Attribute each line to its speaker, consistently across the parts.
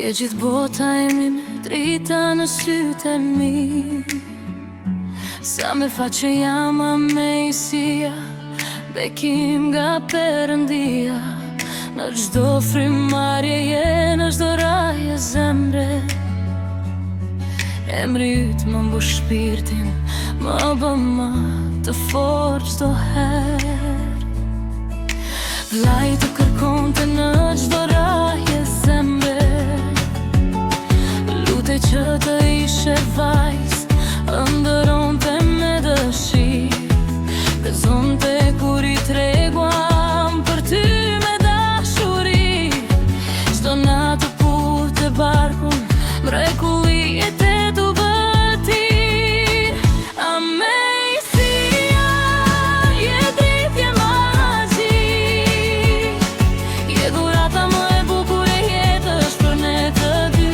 Speaker 1: E gjithë bota e mi me drita në sytë e mi. Sa me faqe jam a me isia, bekim nga Perëndia. Në çdo frymarrje je, në çdo raje zemre. Emri yt më mbush shpirtin, më bën më të fortë çdo herë. Vllai të kërkonte në çdo raje zemre. Lutej që të ishe vajzë, ëndëronte me dëshirë. Gëzonte kur i treguam për ty me dashuri. Çdo natë pulte barkun, mrekulli e tetu vërtir. Amazia, je dritë, je magji, je dhurata më e bukur e jetës për ne të dy.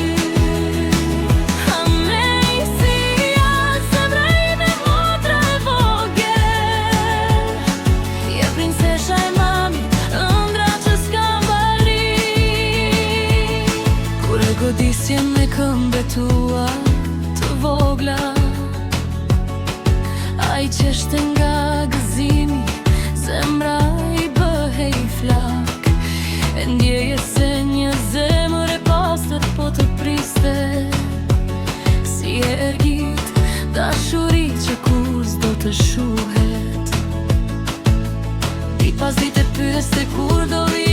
Speaker 1: Amazia, zemra ime motra e vogël, je princesha e mami, ëndra që s'ka mbari. Kur e godisjem me këmbët tua të vogla, ai qeshte nga gëzimi, zemra i bëhej flak. E ndjeje se një zemër e pastër po të priste, si ergit dashuri që kur s'do të shuhet. I pas dite pyeste kur do vi